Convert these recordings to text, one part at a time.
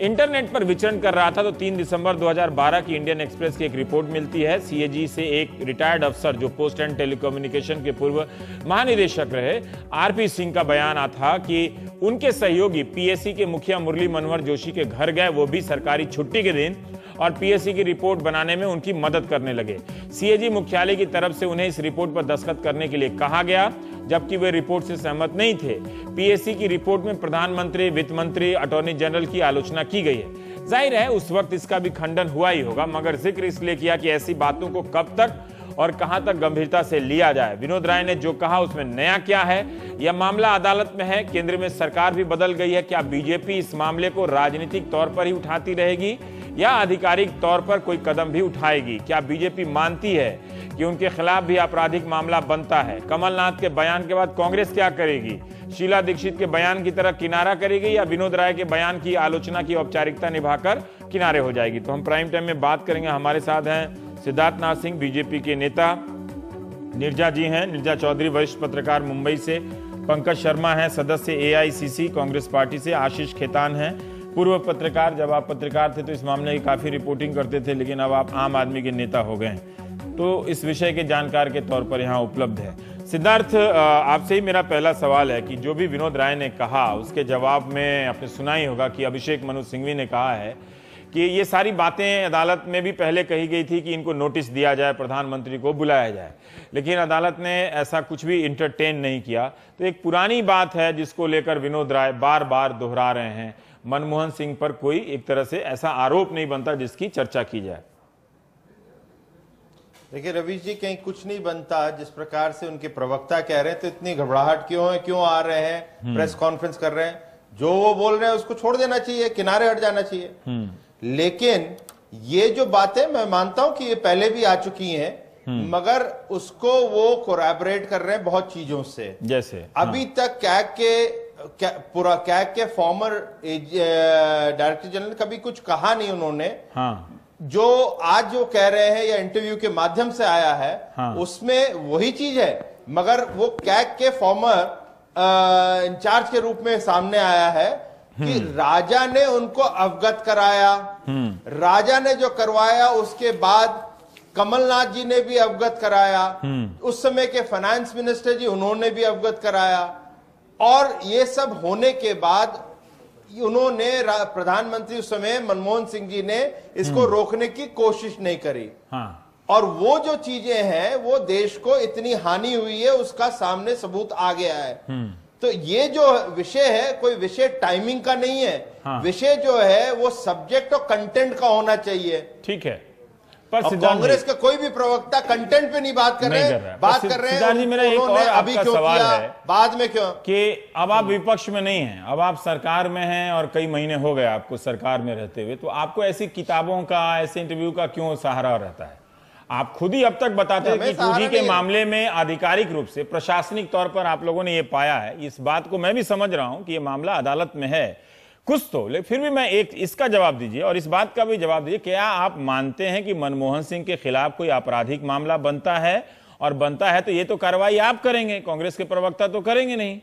Internet पर विचरण कर रहा था तो 3 दिसंबर 2012 की इंडियन एक्सप्रेस की एक रिपोर्ट मिलती है। सीएजी से एक रिटायर्ड अफसर जो पोस्ट एंड टेलीकम्युनिकेशन के पूर्व महानिदेशक रहे आरपी सिंह का बयान आता था कि उनके सहयोगी पीएससी के मुखिया मुरली मनोहर जोशी के घर गए, वो भी सरकारी छुट्टी के दिन, और पीएससी की रिपोर्ट बनाने में उनकी मदद करने लगे। सीएजी मुख्यालय की तरफ से उन्हें इस रिपोर्ट पर दस्तखत करने के लिए कहा गया, जबकि वे रिपोर्ट से सहमत नहीं थे। पीएससी की रिपोर्ट में प्रधानमंत्री, वित्त मंत्री, अटॉर्नी जनरल की आलोचना की गई है। जाहिर है उस वक्त इसका भी खंडन हुआ ही होगा, मगर जिक्र इसलिए किया कि ऐसी बातों को कब तक और कहां तक गंभीरता से लिया जाए। विनोद राय ने जो कहा उसमें नया क्या है? यह मामला अदालत में है, केंद्र में सरकार भी बदल गई है। क्या बीजेपी इस मामले को राजनीतिक तौर पर ही उठाती रहेगी या आधिकारिक तौर पर कोई कदम भी उठाएगी? क्या बीजेपी मानती है कि उनके खिलाफ भी आपराधिक मामला बनता है? कमलनाथ के बयान के बाद कांग्रेस क्या करेगी? शीला दीक्षित के बयान की तरह किनारा करेगी या विनोद राय के बयान की आलोचना की औपचारिकता निभाकर किनारे हो जाएगी? तो हम प्राइम टाइम में बात करेंगे। हमारे साथ हैं सिद्धार्थ नाथ सिंह, बीजेपी के नेता, नीरजा जी हैं, नीरजा चौधरी वरिष्ठ पत्रकार मुंबई से, पंकज शर्मा हैं सदस्य एआईसीसी कांग्रेस पार्टी से, आशीष खेतान हैं पूर्व पत्रकार। जब आप पत्रकार थे तो इस मामले की काफी रिपोर्टिंग करते थे, लेकिन अब आप आम आदमी के नेता हो गए, तो इस विषय के जानकार के तौर पर यहाँ उपलब्ध है। सिद्धार्थ, आपसे ही मेरा पहला सवाल है कि जो भी विनोद राय ने कहा उसके जवाब में आपने सुना ही होगा कि अभिषेक मनु सिंघवी ने कहा है कि ये सारी बातें अदालत में भी पहले कही गई थी कि इनको नोटिस दिया जाए, प्रधानमंत्री को बुलाया जाए, लेकिन अदालत ने ऐसा कुछ भी इंटरटेन नहीं किया। तो एक पुरानी बात है जिसको लेकर विनोद राय बार बार दोहरा रहे हैं। मनमोहन सिंह पर कोई एक तरह से ऐसा आरोप नहीं बनता जिसकी चर्चा की जाए। देखिए रवीश जी, कहीं कुछ नहीं बनता। जिस प्रकार से उनके प्रवक्ता कह रहे हैं, तो इतनी घबराहट क्यों है, क्यों आ रहे हैं, प्रेस कॉन्फ्रेंस कर रहे हैं? जो वो बोल रहे हैं उसको छोड़ देना चाहिए, किनारे हट जाना चाहिए। लेकिन ये जो बातें मैं मानता हूं कि ये पहले भी आ चुकी हैं, मगर उसको वो कोरैबोरेट कर रहे हैं बहुत चीजों से। जैसे अभी तक कैग के फॉर्मर डायरेक्टर जनरल कभी कुछ कहा नहीं उन्होंने। जो आज जो कह रहे हैं या इंटरव्यू के माध्यम से आया है, उसमें वही चीज है, मगर वो कैग के फॉर्मर इंचार्ज के रूप में सामने आया है कि राजा ने उनको अवगत कराया। राजा ने जो करवाया उसके बाद कमलनाथ जी ने भी अवगत कराया, उस समय के फाइनेंस मिनिस्टर जी उन्होंने भी अवगत कराया, और ये सब होने के बाद उन्होंने प्रधानमंत्री उस समय मनमोहन सिंह जी ने इसको रोकने की कोशिश नहीं करी। और वो जो चीजें हैं वो देश को इतनी हानि हुई है उसका सामने सबूत आ गया है। तो ये जो विषय है कोई विषय टाइमिंग का नहीं है। विषय जो है वो सब्जेक्ट और कंटेंट का होना चाहिए। ठीक है, पर कांग्रेस का कोई भी प्रवक्ता कंटेंट पे नहीं बात कर रहे हैं, बात कर रहे हैं मेरा एक और अभी क्यों सवाल किया, है बाद में क्यों? कि अब आप विपक्ष में नहीं हैं, अब आप सरकार में हैं और कई महीने हो गए आपको सरकार में रहते हुए, तो आपको ऐसी किताबों का, ऐसे इंटरव्यू का क्यों सहारा रहता है? आप खुद ही अब तक बताते हैं कि 2G के मामले में आधिकारिक रूप से प्रशासनिक तौर पर आप लोगों ने ये पाया है। इस बात को मैं भी समझ रहा हूं कि ये मामला अदालत में है कुछ तो, लेकिन फिर भी मैं एक इसका जवाब दीजिए और इस बात का भी जवाब दीजिए, क्या आप मानते हैं कि मनमोहन सिंह के खिलाफ कोई आपराधिक मामला बनता है? और बनता है तो ये तो कार्रवाई आप करेंगे, कांग्रेस के प्रवक्ता तो करेंगे नहीं।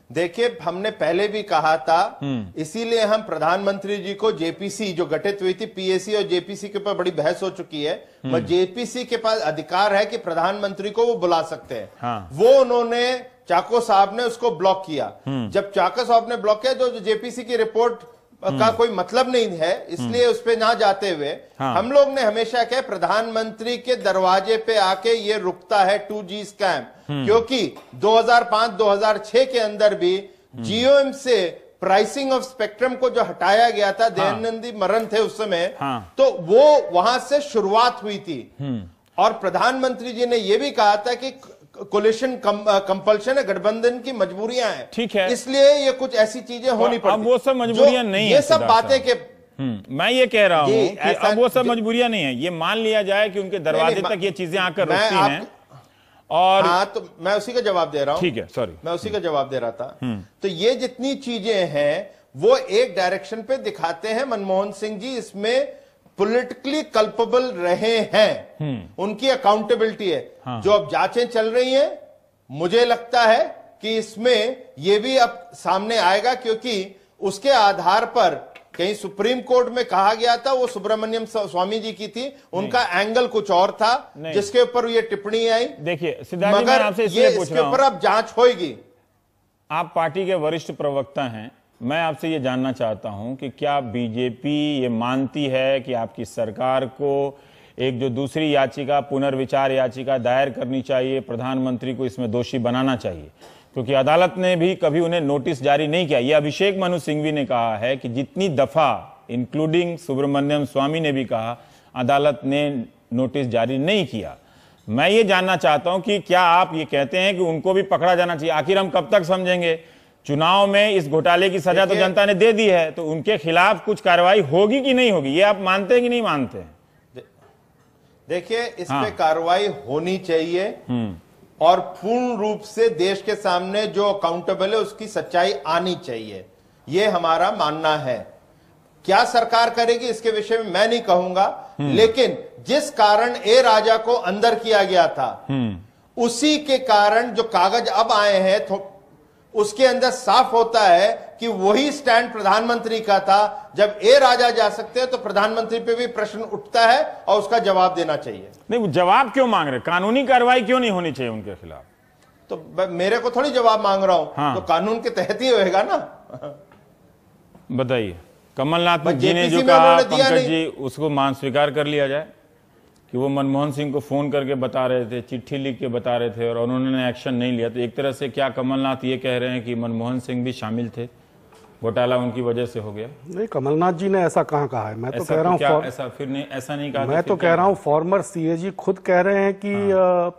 देखिए हमने पहले भी कहा था, इसीलिए हम प्रधानमंत्री जी को जेपीसी जो गठित हुई थी, पीएसी और जेपीसी के ऊपर बड़ी बहस हो चुकी है, मगर जेपीसी के पास अधिकार है कि प्रधानमंत्री को वो बुला सकते हैं। वो उन्होंने चाको साहब ने उसको ब्लॉक किया। जब चाको साहब ने ब्लॉक किया तो जेपीसी की रिपोर्ट का कोई मतलब नहीं है, इसलिए उस पे ना जाते हुए हम लोग ने हमेशा कहा प्रधानमंत्री के दरवाजे पे आके ये रुकता है 2G स्कैम, क्योंकि 2005-2006 के अंदर भी जीओएम से प्राइसिंग ऑफ स्पेक्ट्रम को जो हटाया गया था, दयानंदी मरन थे उस समय, तो वो वहां से शुरुआत हुई थी। और प्रधानमंत्री जी ने यह भी कहा था कि कोलिशन कंपल्शन है, गठबंधन की मजबूरियां हैं, ठीक है, इसलिए ये कुछ ऐसी चीजें होनी पड़ती। अब वो सब मजबूरियां नहीं है, ये सब बातें के मैं ये कह रहा हूं कि अब वो सब मजबूरियां नहीं है। ये मान लिया जाए कि उनके दरवाजे तक ये चीजें आकर रुकती हैं, और हाँ, तो मैं उसी का जवाब दे रहा हूं। ठीक है, सॉरी, मैं उसी का जवाब दे रहा था। तो ये जितनी चीजें हैं वो एक डायरेक्शन पे दिखाते हैं मनमोहन सिंह जी इसमें पॉलिटिकली कल्पेबल रहे हैं, उनकी अकाउंटेबिलिटी है। जो अब जांचें चल रही हैं, मुझे लगता है कि इसमें यह भी अब सामने आएगा, क्योंकि उसके आधार पर कहीं सुप्रीम कोर्ट में कहा गया था, वो सुब्रमण्यम स्वामी जी की थी, उनका एंगल कुछ और था जिसके ऊपर ये टिप्पणी आई। देखिए सिद्धार्थ जी, मैं आपसे ये इसके ऊपर अब जांच होगी। आप पार्टी के वरिष्ठ प्रवक्ता हैं, मैं आपसे ये जानना चाहता हूं कि क्या बीजेपी ये मानती है कि आपकी सरकार को एक जो दूसरी याचिका, पुनर्विचार याचिका दायर करनी चाहिए, प्रधानमंत्री को इसमें दोषी बनाना चाहिए, क्योंकि अदालत ने भी कभी उन्हें नोटिस जारी नहीं किया। ये अभिषेक मनु सिंघवी ने कहा है कि जितनी दफा, इंक्लूडिंग सुब्रमण्यम स्वामी ने भी कहा, अदालत ने नोटिस जारी नहीं किया। मैं ये जानना चाहता हूं कि क्या आप ये कहते हैं कि उनको भी पकड़ा जाना चाहिए? आखिर हम कब तक समझेंगे? चुनाव में इस घोटाले की सजा तो जनता ने दे दी है, तो उनके खिलाफ कुछ कार्रवाई होगी कि नहीं होगी, ये आप मानते हैं कि नहीं मानते हैं? देखिए, इस पे कार्रवाई होनी चाहिए और पूर्ण रूप से देश के सामने जो अकाउंटेबल है उसकी सच्चाई आनी चाहिए, ये हमारा मानना है। क्या सरकार करेगी इसके विषय में मैं नहीं कहूंगा, लेकिन जिस कारण ए राजा को अंदर किया गया था, उसी के कारण जो कागज अब आए हैं उसके अंदर साफ होता है कि वही स्टैंड प्रधानमंत्री का था। जब ए राजा जा सकते हैं तो प्रधानमंत्री पे भी प्रश्न उठता है और उसका जवाब देना चाहिए। नहीं, वो जवाब क्यों मांग रहे? कानूनी कार्रवाई क्यों नहीं होनी चाहिए उनके खिलाफ? तो मेरे को थोड़ी जवाब मांग रहा हूं, तो कानून के तहत ही होएगा ना। बताइए, कमलनाथ जी ने जो कहा पंकज जी, उसको मान स्वीकार कर लिया जाए कि वो मनमोहन सिंह को फोन करके बता रहे थे, चिट्ठी लिख के बता रहे थे और उन्होंने एक्शन नहीं लिया, तो एक तरह से क्या कमलनाथ ये कह रहे हैं कि मनमोहन सिंह भी शामिल थे, घोटाला उनकी वजह से हो गया? नहीं, कमलनाथ जी ने ऐसा कहाँ कहा है? मैं तो कह रहा हूँ ऐसा नहीं कहा। मैं तो कह रहा हूँ फॉर्मर सीएजी खुद कह रहे हैं कि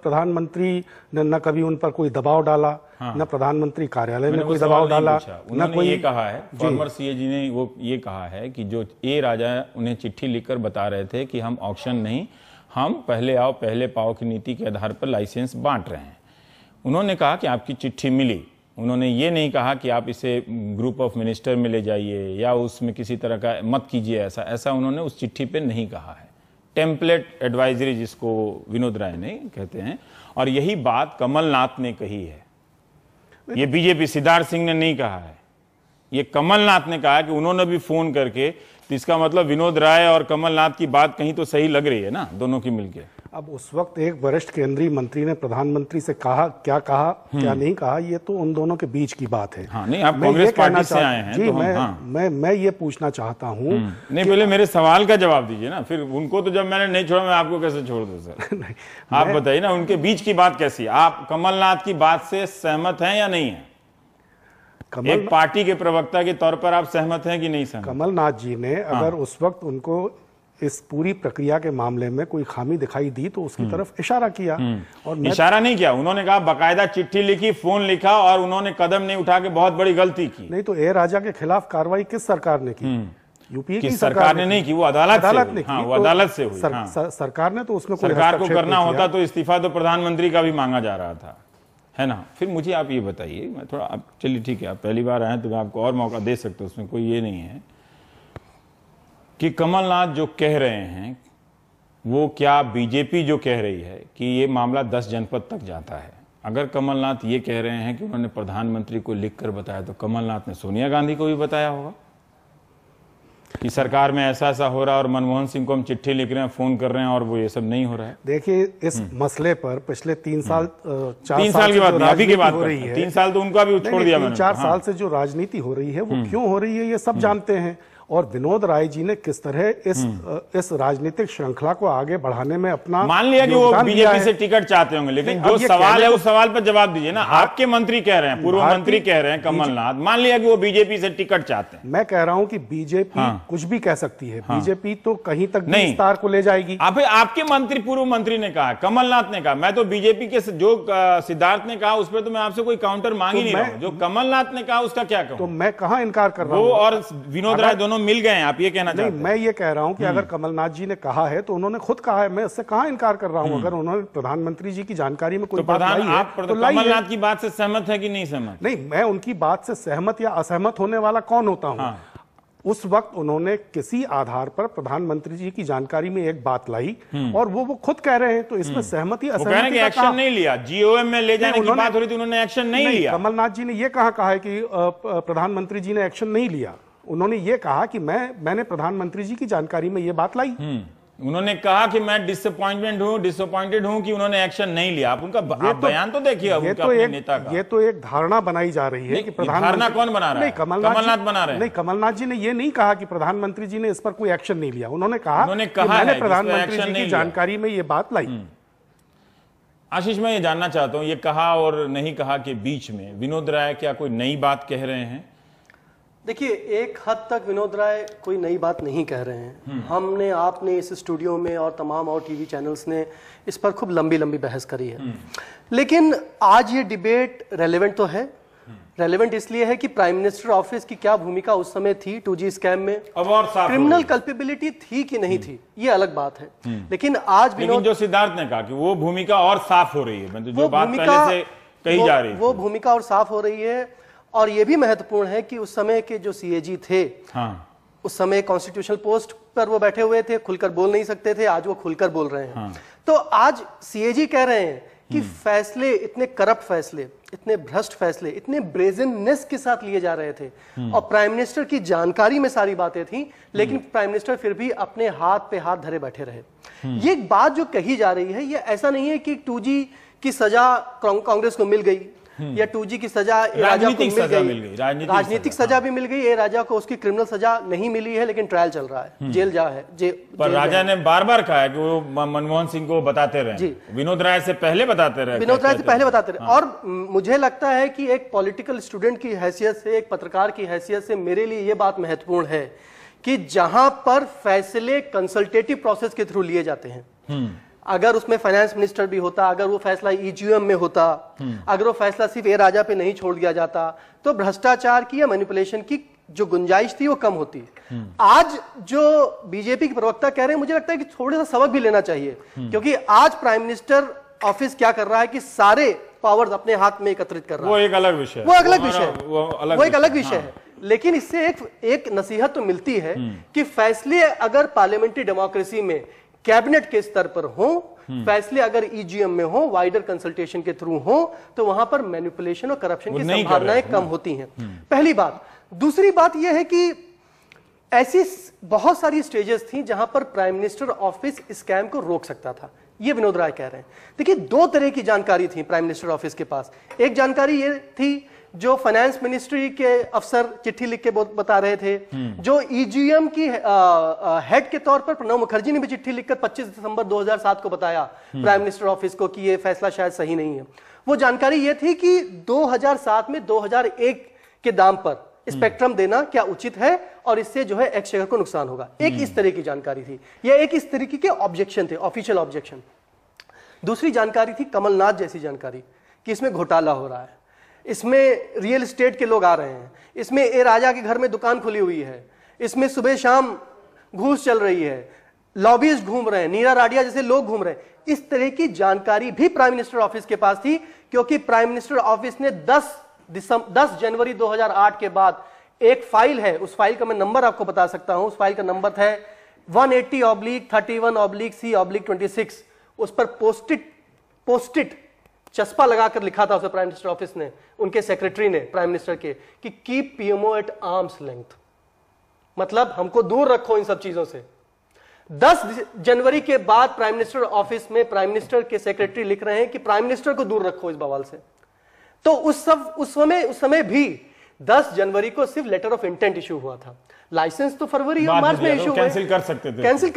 प्रधानमंत्री ने न कभी उन पर कोई दबाव डाला, न प्रधानमंत्री कार्यालय ने कोई दबाव डाला, न कोई। ये कहा है फॉर्मर सीएजी ने, वो ये कहा है कि जो ए राजा उन्हें चिट्ठी लिखकर बता रहे थे कि हम ऑक्शन नहीं, हम पहले आओ पहले पाओ की नीति के आधार पर लाइसेंस बांट रहे हैं। उन्होंने कहा कि आपकी चिट्ठी मिली, उन्होंने ये नहीं कहा कि आप इसे ग्रुप ऑफ मिनिस्टर में ले जाइए या उसमें किसी तरह का मत कीजिए, ऐसा उन्होंने उस चिट्ठी पे नहीं कहा है। टेम्पलेट एडवाइजरी जिसको विनोद राय ने कहते हैं, और यही बात कमलनाथ ने कही है। ये बीजेपी सिद्धार्थ सिंह ने नहीं कहा है, ये कमलनाथ ने कहा कि उन्होंने भी फोन करके, तो इसका मतलब विनोद राय और कमलनाथ की बात कहीं तो सही लग रही है ना, दोनों की मिलके। अब उस वक्त एक वरिष्ठ केंद्रीय मंत्री ने प्रधानमंत्री से कहा, क्या कहा क्या नहीं कहा, ये तो उन दोनों के बीच की बात है। हाँ, नहीं, आप कांग्रेस पार्टी से आए हैं जी, तो मैं ये पूछना चाहता हूँ। नहीं, पहले मेरे सवाल का जवाब दीजिए ना, फिर उनको तो जब मैंने नहीं छोड़ा, मैं आपको कैसे छोड़ दूं सर? आप बताइए ना, उनके बीच की बात कैसी है? आप कमलनाथ की बात से सहमत हैं या नहीं है? एक पार्टी के प्रवक्ता के तौर पर आप सहमत हैं कि नहीं सहमत? कमलनाथ जी ने अगर उस वक्त उनको इस पूरी प्रक्रिया के मामले में कोई खामी दिखाई दी तो उसकी तरफ इशारा किया, और इशारा नहीं किया, उन्होंने कहा बाकायदा चिट्ठी लिखी, फोन लिखा और उन्होंने कदम नहीं उठा के बहुत बड़ी गलती की। नहीं तो ए राजा के खिलाफ कार्रवाई किस सरकार ने की? यूपीए की सरकार ने नहीं की, वो अदालत ने की। वो अदालत से हुई। सरकार ने तो उसमें सरकार को करना होता तो इस्तीफा तो प्रधानमंत्री का भी मांगा जा रहा था, है ना? फिर मुझे आप ये बताइए, मैं थोड़ा, आप चलिए ठीक है, आप पहली बार आए तो मैं आपको और मौका दे सकता हूं, उसमें कोई ये नहीं है कि कमलनाथ जो कह रहे हैं वो क्या बीजेपी जो कह रही है कि ये मामला 10 जनपद तक जाता है? अगर कमलनाथ ये कह रहे हैं कि उन्होंने प्रधानमंत्री को लिखकर बताया, तो कमलनाथ ने सोनिया गांधी को भी बताया होगा कि सरकार में ऐसा ऐसा हो रहा है और मनमोहन सिंह को हम चिट्ठी लिख रहे हैं, फोन कर रहे हैं और वो ये सब नहीं हो रहा है। देखिए, इस मसले पर पिछले 3 साल 4 साल की बात नहीं, अभी की बात हो रही है। 3 साल तो उनका भी छोड़ दिया मैंने। 4 साल से जो राजनीति हो रही है वो क्यों हो रही है, ये सब जानते हैं। और विनोद राय जी ने किस तरह इस राजनीतिक श्रृंखला को आगे बढ़ाने में अपना, मान लिया कि वो बीजेपी से टिकट चाहते होंगे, लेकिन जो सवाल है उस सवाल पर जवाब दीजिए ना। आपके मंत्री कह रहे हैं, पूर्व मंत्री कह रहे हैं कमलनाथ, मान लिया कि वो बीजेपी से टिकट चाहते हैं। मैं कह रहा हूं कि बीजेपी कुछ भी कह सकती है, बीजेपी तो कहीं तक विस्तार को ले जाएगी। आपके मंत्री, पूर्व मंत्री ने कहा, कमलनाथ ने कहा, मैं तो बीजेपी के जो सिद्धार्थ ने कहा उस पर तो मैं आपसे कोई काउंटर मांग ही नहीं रहा हूं। जो कमलनाथ ने कहा उसका क्या कहूं? तो मैं कहां इनकार कर रहा हूं? वो और विनोद राय दोनों मिल गए हैं, आप ये कहना चाहते हैं? मैं ये कह रहा हूं कि अगर कमलनाथ जी ने कहा है तो उन्होंने खुद कहा है, मैं इससे कहां इनकार कर रहा हूं। अगर उन्होंने प्रधानमंत्री जी की जानकारी में कोई बात लाई है तो कमलनाथ की बात से सहमत है कि नहीं सहमत? नहीं, मैं उनकी बात से सहमत या असहमत होने वाला कौन होता हूं? उस वक्त उन्होंने किसी आधार पर प्रधानमंत्री जी की जानकारी में एक बात लाई और वो खुद कह रहे हैं, तो इसमें सहमति असहमति का एक्शन नहीं लिया, जीओएम में ले जाने की बात हो रही थी, उन्होंने एक्शन नहीं लिया। कमलनाथ जी ने यह कहा है कि प्रधानमंत्री जी ने एक्शन नहीं लिया। उन्होंने ये कहा कि मैंने प्रधानमंत्री जी की जानकारी में ये बात लाई। उन्होंने कहा कि मैं डिसअपॉइंटेड हूं कि उन्होंने एक्शन नहीं लिया। आप उनका बयान तो देखिए, अपने नेता का। ये तो एक धारणा बनाई जा रही है कि धारणा कौन बना रहा है? कमलनाथ बना रहे हैं। नहीं, कमलनाथ जी ने ये नहीं कहा कि प्रधानमंत्री जी ने इस पर कोई एक्शन नहीं लिया। उन्होंने कहा मैंने प्रधानमंत्री जी की जानकारी में ये बात लाई। आशीष, मैं ये जानना चाहता हूं, ये कहा और नहीं कहा के बीच में विनोद राय क्या कोई नई बात कह रहे हैं? देखिए, एक हद तक विनोद राय कोई नई बात नहीं कह रहे हैं। हमने, आपने इस स्टूडियो में और तमाम और टीवी चैनल्स ने इस पर खूब लंबी लंबी बहस करी है। लेकिन आज ये डिबेट रेलेवेंट तो है। रेलेवेंट इसलिए है कि प्राइम मिनिस्टर ऑफिस की क्या भूमिका उस समय थी 2G स्कैम में, क्रिमिनल कल्पेबिलिटी थी कि नहीं थी, ये अलग बात है। लेकिन आज जो सिद्धार्थ ने कहा कि वो भूमिका और साफ हो रही है, जो बात पहले से कही जा रही है, वो भूमिका और साफ हो रही है। और यह भी महत्वपूर्ण है कि उस समय के जो सीएजी थे, उस समय कॉन्स्टिट्यूशनल पोस्ट पर वो बैठे हुए थे, खुलकर बोल नहीं सकते थे, आज वो खुलकर बोल रहे हैं। तो आज सीएजी कह रहे हैं कि फैसले, इतने करप्ट फैसले, इतने भ्रष्ट फैसले, इतने ब्रेजननेस के साथ लिए जा रहे थे और प्राइम मिनिस्टर की जानकारी में सारी बातें थी, लेकिन प्राइम मिनिस्टर फिर भी अपने हाथ पे हाथ धरे बैठे रहे। ये बात जो कही जा रही है, ये ऐसा नहीं है कि 2G की सजा कांग्रेस को मिल गई या 2G की सजा राजनीतिक सजा मिल गई, राजनीतिक सजा भी मिल गई। ए राजा को उसकी क्रिमिनल सजा नहीं मिली है, लेकिन ट्रायल चल रहा है, जेल जा है। पर राजा ने बार बार कहा है कि वो मनमोहन सिंह को बताते रहे, विनोद राय से पहले बताते रहे। और मुझे लगता है कि एक पॉलिटिकल स्टूडेंट की हैसियत से, एक पत्रकार की हैसियत से मेरे लिए ये बात महत्वपूर्ण है कि जहां पर फैसले कंसल्टेटिव प्रोसेस के थ्रू लिए जाते हैं, अगर उसमें फाइनेंस मिनिस्टर भी होता, अगर वो फैसला ईजीएम में होता, अगर वो फैसला सिर्फ ए राजा पे नहीं छोड़ दिया जाता, तो भ्रष्टाचार की या मैनिपुलेशन की जो गुंजाइश थी वो कम होती। आज जो बीजेपी के प्रवक्ता कह रहे हैं, मुझे लगता है कि थोड़ा सा सबक भी लेना चाहिए, क्योंकि आज प्राइम मिनिस्टर ऑफिस क्या कर रहा है कि सारे पावर्स अपने हाथ में एकत्रित कर रहा है। वो एक अलग विषय, वो एक अलग विषय है। लेकिन इससे एक नसीहत तो मिलती है कि फैसले अगर पार्लियामेंट्री डेमोक्रेसी में कैबिनेट के स्तर पर हो, फैसले अगर ईजीएम में हो, वाइडर कंसल्टेशन के थ्रू हो, तो वहां पर मैनिपुलेशन और करप्शन की संभावनाएं कम होती हैं। पहली बात। दूसरी बात यह है कि ऐसी बहुत सारी स्टेजेस थी जहां पर प्राइम मिनिस्टर ऑफिस स्कैम को रोक सकता था, ये विनोद राय कह रहे हैं। देखिए, दो तरह की जानकारी थी प्राइम मिनिस्टर ऑफिस के पास। एक जानकारी ये थी जो फाइनेंस मिनिस्ट्री के अफसर चिट्ठी लिख के बता रहे थे, जो ईजीएम की हेड के तौर पर प्रणब मुखर्जी ने भी चिट्ठी लिखकर 25 दिसंबर 2007 को बताया प्राइम मिनिस्टर ऑफिस को कि ये फैसला शायद सही नहीं है। वो जानकारी ये थी कि 2007 में 2001 के दाम पर स्पेक्ट्रम देना क्या उचित है और इससे जो है एक्सचेकर को नुकसान होगा। एक इस तरह की जानकारी थी, यह एक इस तरीके के ऑब्जेक्शन थे, ऑफिशियल ऑब्जेक्शन। दूसरी जानकारी थी कमलनाथ जैसी जानकारी कि इसमें घोटाला हो रहा है, इसमें रियल एस्टेट के लोग आ रहे हैं, इसमें ए राजा के घर में दुकान खुली हुई है, इसमें सुबह शाम घूस चल रही है, लॉबीज घूम रहे हैं, नीरा राडिया जैसे लोग घूम रहे हैं। इस तरह की जानकारी भी प्राइम मिनिस्टर ऑफिस के पास थी, क्योंकि प्राइम मिनिस्टर ऑफिस ने 10 जनवरी 2008 के बाद एक फाइल है, उस फाइल का मैं नंबर आपको बता सकता हूं, उस फाइल का नंबर है 180/31/C/26। उस पर पोस्टिट चस्पा लगाकर लिखा था उसे प्राइम मिनिस्टर ऑफिस ने, उनके सेक्रेटरी ने प्राइम मिनिस्टर के, कि keep PMO at arms length, मतलब हमको दूर रखो इन सब चीजों से। 10 जनवरी के बाद प्राइम मिनिस्टर ऑफिस में प्राइम मिनिस्टर के सेक्रेटरी लिख रहे हैं कि प्राइम मिनिस्टर को दूर रखो इस बवाल से। तो उस समय भी 10 जनवरी को सिर्फ लेटर ऑफ इंटेंट इशू हुआ था, लाइसेंस तो फरवरी और मार्च में इशू कैंसिल कर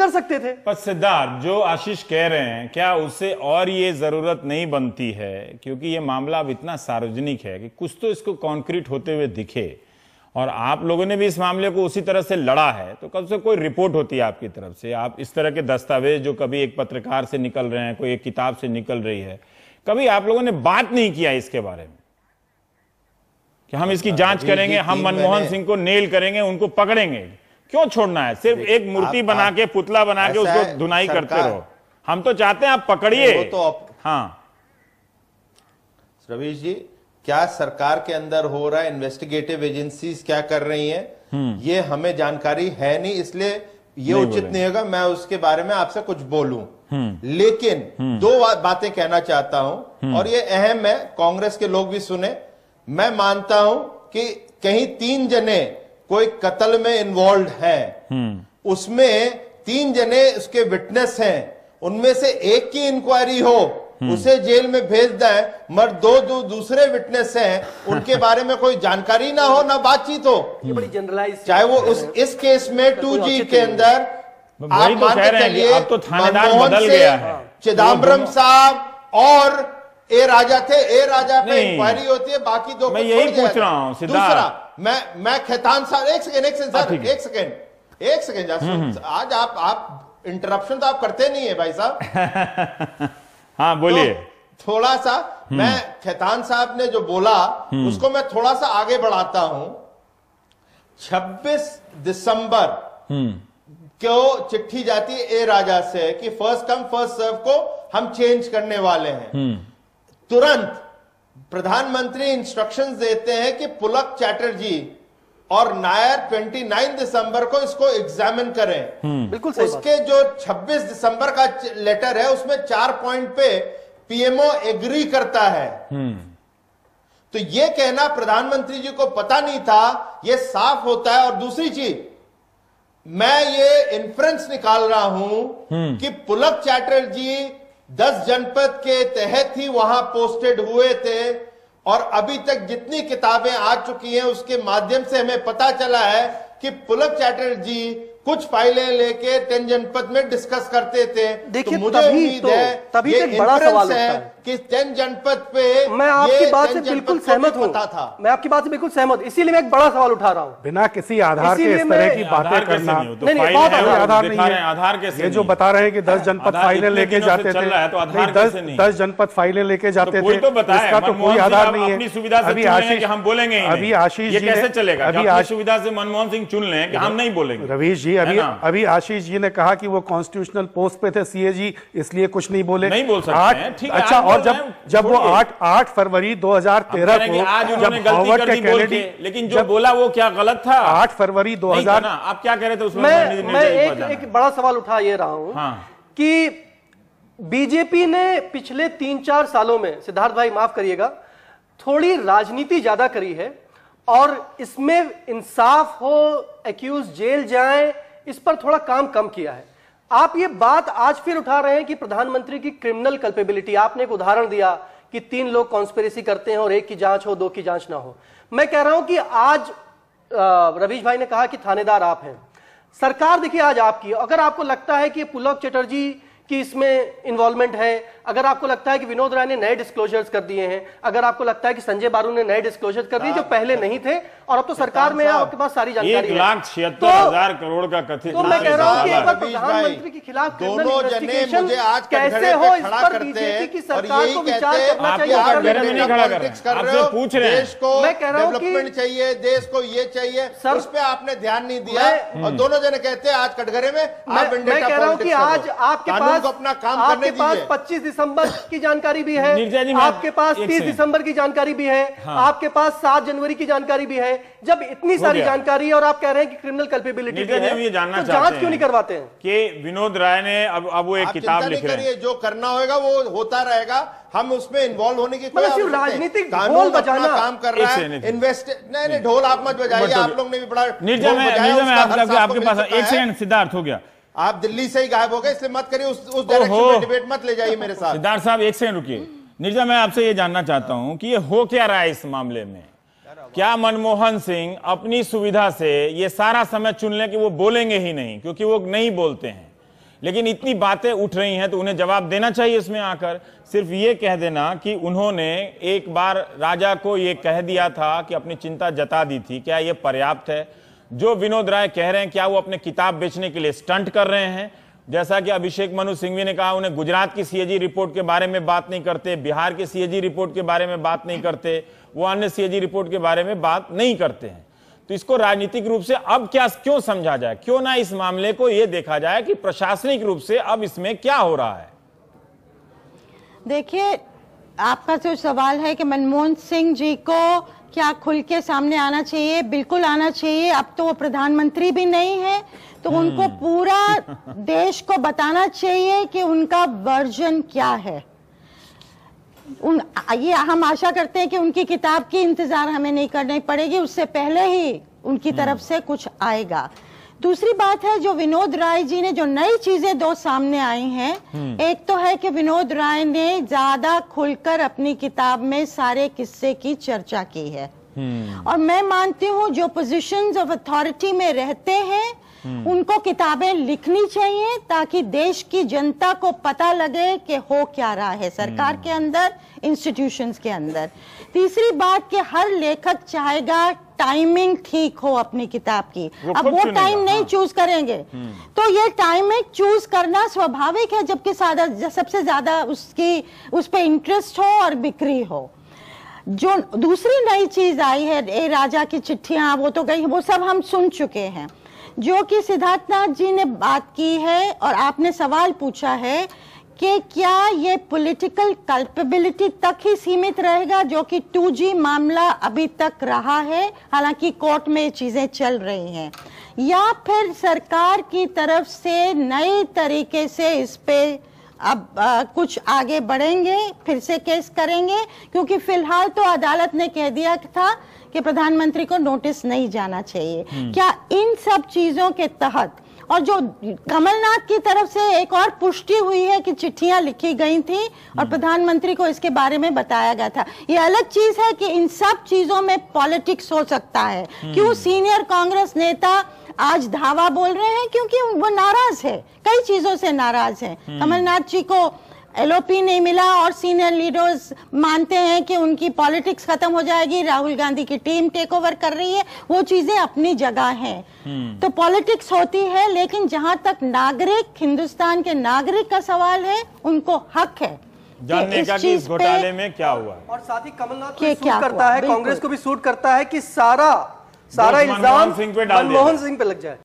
सकते थे। पर सिद्धार्थ, जो आशीष कह रहे हैं, क्या उससे और ये जरूरत नहीं बनती है, क्योंकि ये मामला अब इतना सार्वजनिक है कि कुछ तो इसको कॉन्क्रीट होते हुए दिखे, और आप लोगों ने भी इस मामले को उसी तरह से लड़ा है, तो कब से कोई रिपोर्ट होती है आपकी तरफ से, आप इस तरह के दस्तावेज जो कभी एक पत्रकार से निकल रहे हैं, कोई एक किताब से निकल रही है, कभी आप लोगों ने बात नहीं किया इसके बारे में कि हम इसकी जांच करेंगे, हम मनमोहन सिंह को नेल करेंगे, उनको पकड़ेंगे? क्यों छोड़ना है? सिर्फ एक मूर्ति बना के, पुतला बना के उसको धुनाई करते रहो। हम तो चाहते हैं आप पकड़िए। हाँ रवीश जी, क्या सरकार के अंदर हो रहा है, इन्वेस्टिगेटिव एजेंसीज क्या कर रही हैं? ये हमें जानकारी है नहीं, इसलिए ये उचित नहीं होगा मैं उसके बारे में आपसे कुछ बोलूं। लेकिन दो बातें कहना चाहता हूं और ये अहम है, कांग्रेस के लोग भी सुने। मैं मानता हूं कि कहीं 3 जने कोई कत्ल में इन्वॉल्व हैं, उसमें 3 जने उसके विटनेस हैं, उनमें से एक की इंक्वायरी हो, उसे जेल में भेज दें, मगर दो दूसरे विटनेस हैं, उनके बारे में कोई जानकारी ना हो, ना बातचीत हो। ये बड़ी जनरलाइज, चाहे वो इस केस में 2G के अंदर आप तो मान के चलिए अब तो थानेदार बदल गया है, चिदम्बरम साहब और ए राजा थे, ए राजा पे इंक्वायरी होती है, बाकी 2 मैं यही पूछ रहा हूं। दूसरा मैं खेतान साहब, एक सेकेंड आज आप इंटरप्शन तो आप करते नहीं है भाई साहब। हाँ बोलिए। तो थोड़ा सा मैं खेतान साहब ने जो बोला उसको मैं थोड़ा सा आगे बढ़ाता हूं। 26 दिसंबर को चिट्ठी जाती है ए राजा से कि फर्स्ट कम फर्स्ट सर्व को हम चेंज करने वाले हैं। तुरंत प्रधानमंत्री इंस्ट्रक्शंस देते हैं कि पुलक चैटर्जी और नायर 29 दिसंबर को इसको एग्जामिन करें। बिल्कुल सही उसके जो 26 दिसंबर का लेटर है उसमें 4 पॉइंट पे पीएमओ एग्री करता है। तो ये कहना प्रधानमंत्री जी को पता नहीं था, ये साफ होता है। और दूसरी चीज, मैं ये इन्फ्रेंस निकाल रहा हूं कि पुलक चैटर्जी 10 जनपद के तहत ही वहां पोस्टेड हुए थे और अभी तक जितनी किताबें आ चुकी हैं उसके माध्यम से हमें पता चला है कि पुलक चैटर्जी कुछ फाइलें लेके 10 जनपद में डिस्कस करते थे। देखिए, तो मुझे उम्मीद है तभी ये एक बड़ा सवाल है कि 10 जनपद पे मैं आपकी बात से बिल्कुल सहमत हूं। मैं आपकी बात से बिल्कुल सहमत, इसीलिए मैं एक बड़ा सवाल उठा रहा हूं। बिना किसी आधार के इस तरह की बातें करना, नहीं आधार नहीं है। आधार कैसे? ये जो बता रहे हैं कि 10 जनपद फाइलें लेके जाते थे, 10 जनपद फाइलें लेके जाते थे, इसका तो कोई आधार नहीं है। अभी आशीष हम बोलेंगे, अभी आशीष जी कैसे चलेगा? अभी सुविधा से मनमोहन सिंह चुन लें कि हम नहीं बोलेंगे। रवीश जी, अभी आशीष जी ने कहा कि वो कॉन्स्टिट्यूशनल पोस्ट पे थे सीएजी, इसलिए कुछ नहीं बोले। नहीं बोल सकते हैं, ठीक है। अच्छा, और जब वो 8 फरवरी 2013 को आज उन्होंने गलती कर दी बोल के, लेकिन जो बोला वो क्या गलत था? 8 फरवरी 2000, आप क्या कह रहे थे उसमें? मैं एक बड़ा सवाल उठा ये रहा हूं कि बीजेपी ने पिछले 3-4 सालों में, सिद्धार्थ भाई माफ करिएगा, थोड़ी राजनीति ज्यादा करी है और इसमें इंसाफ हो, एक्यूज जेल जाए, इस पर थोड़ा काम कम किया है। आप ये बात आज फिर उठा रहे हैं कि प्रधानमंत्री की क्रिमिनल कल्पेबिलिटी, आपने एक उदाहरण दिया कि 3 लोग कॉन्स्पिरेसी करते हैं और 1 की जांच हो, 2 की जांच ना हो। मैं कह रहा हूं कि आज रवीश भाई ने कहा कि थानेदार आप हैं, सरकार देखिए आज आपकी। अगर आपको लगता है कि पुलक चटर्जी कि इसमें इन्वॉल्वमेंट है, अगर आपको लगता है कि विनोद राय ने नए डिस्क्लोजर्स कर दिए हैं, अगर आपको लगता है कि संजय बारू ने नए डिस्क्लोजर कर दिए जो पहले नहीं थे और अब तो सरकार में आपके पास सारी जानकारी है, 1,76,000 करोड़ का कथित, तो मैं कह रहा हूं कि एक बार प्रधानमंत्री के खिलाफ दोनों जने मुझे आज कैसे हो, इस पर बीजेपी की सरकार को विचार करना चाहिए। आपसे पूछ रहे हैं, देश को मैं कह रहा हूं कि डेवलपमेंट चाहिए, देश को ये चाहिए, उस पर आपने ध्यान नहीं दिया और दोनों जने कहते हैं आज कटघरे में आप मैं कह रहा हूं कि आज आपके पास अपना काम करने दीजिए। 25 दिसंबर की जानकारी भी है, आपके पास 30 दिसंबर की जानकारी भी है, आपके पास 7 जनवरी की जानकारी भी है। जब इतनी सारी जानकारी है और आप कह रहे हैं कि क्रिमिनल कल्पेबिलिटी है, तो जांच क्यों नहीं करवाते हैं? कि विनोद राय ने अब वो एक किताब लिख रहे हैं, जो करना होगा वो होता रहेगा, हम उसमें इन्वॉल्व होने की कोई सिर्फ राजनीतिक ढोल बजाना काम कर रहा है। इन्वेस्ट नहीं, ढोल आप मत बजाइए, आप लोग ने भी बड़ा आपके पास। एक सेकंड सिद्धार्थ, हो गया, आप दिल्ली से ही गायब हो गए, इसलिए मत करिए, उस डायरेक्शन में डिबेट मत ले जाइए मेरे साथ। सिद्धार्थ साहब एक सेकंड रुकिए। निर्जा, मैं आपसे ये जानना चाहता हूं कि ये हो क्या रहा है इस मामले में? क्या मनमोहन सिंह अपनी सुविधा से ये सारा समय चुन लें कि वो बोलेंगे ही नहीं, क्योंकि वो नहीं बोलते हैं, लेकिन इतनी बातें उठ रही हैं तो उन्हें जवाब देना चाहिए इसमें आकर। सिर्फ ये कह देना कि उन्होंने एक बार राजा को ये कह दिया था कि अपनी चिंता जता दी थी, क्या ये पर्याप्त है? जो विनोद राय कह रहे हैं, क्या वो अपने किताब बेचने के लिए स्टंट कर रहे हैं? जैसा कि अभिषेक मनु सिंघवी ने कहा, उन्हें गुजरात की सीएजी रिपोर्ट के बारे में बात नहीं करते, बिहार के सीएजी रिपोर्ट के बारे में बात नहीं करते, वो अन्य सीएजी रिपोर्ट के बारे में बात नहीं करते हैं। तो इसको राजनीतिक रूप से अब क्या क्यों समझा जाए? क्यों ना इस मामले को यह देखा जाए कि प्रशासनिक रूप से अब इसमें क्या हो रहा है? देखिए, आपका जो सवाल है कि मनमोहन सिंह जी को क्या खुल के सामने आना चाहिए? बिल्कुल आना चाहिए। अब तो वो प्रधानमंत्री भी नहीं है, तो उनको पूरा देश को बताना चाहिए कि उनका वर्जन क्या है। ये हम आशा करते हैं कि उनकी किताब की इंतजार हमें नहीं करनी पड़ेगी, उससे पहले ही उनकी तरफ से कुछ आएगा। दूसरी बात है, जो विनोद राय जी ने जो नई चीजें दो सामने आई हैं, एक तो है कि विनोद राय ने ज्यादा खुलकर अपनी किताब में सारे किस्से की चर्चा की है। और मैं मानती हूँ जो पोजीशंस ऑफ अथॉरिटी में रहते हैं उनको किताबें लिखनी चाहिए, ताकि देश की जनता को पता लगे कि हो क्या रहा है सरकार के अंदर, इंस्टीट्यूशंस के अंदर। तीसरी बात कि हर लेखक चाहेगा टाइमिंग ठीक हो अपनी किताब की। अब वो टाइम नहीं चूज करेंगे, तो ये टाइमिंग चूज करना स्वाभाविक है, जबकि सबसे ज्यादा उस पे इंटरेस्ट हो और बिक्री हो। जो दूसरी नई चीज आई है, ए राजा की चिट्ठियां, वो तो गई, वो सब हम सुन चुके हैं। जो कि सिद्धार्थनाथ जी ने बात की है और आपने सवाल पूछा है कि क्या ये पॉलिटिकल कल्पेबिलिटी तक ही सीमित रहेगा, जो कि 2G मामला अभी तक रहा है, हालांकि कोर्ट में चीजें चल रही हैं, या फिर सरकार की तरफ से नए तरीके से इस पे अब कुछ आगे बढ़ेंगे, फिर से केस करेंगे, क्योंकि फिलहाल तो अदालत ने कह दिया था कि प्रधानमंत्री को नोटिस नहीं जाना चाहिए। क्या इन सब चीजों के तहत, और जो कमलनाथ की तरफ से एक और पुष्टि हुई है कि चिट्ठियां लिखी गई थी और प्रधानमंत्री को इसके बारे में बताया गया था, ये अलग चीज है कि इन सब चीजों में पॉलिटिक्स हो सकता है। क्यों सीनियर कांग्रेस नेता आज धावा बोल रहे हैं? क्योंकि वो नाराज है, कई चीजों से नाराज है। कमलनाथ जी को LOP नहीं मिला और सीनियर लीडर्स मानते हैं कि उनकी पॉलिटिक्स खत्म हो जाएगी, राहुल गांधी की टीम टेक ओवर कर रही है, वो चीजें अपनी जगह हैं। तो पॉलिटिक्स होती है, लेकिन जहां तक नागरिक, हिंदुस्तान के नागरिक का सवाल है, उनको हक है जानने का कि इस घोटाले में क्या हुआ। और साथ ही कमलनाथ को सूट करता है, कांग्रेस को भी सूट करता है कि सारा इल्जाम मनमोहन सिंह पे लग जाए।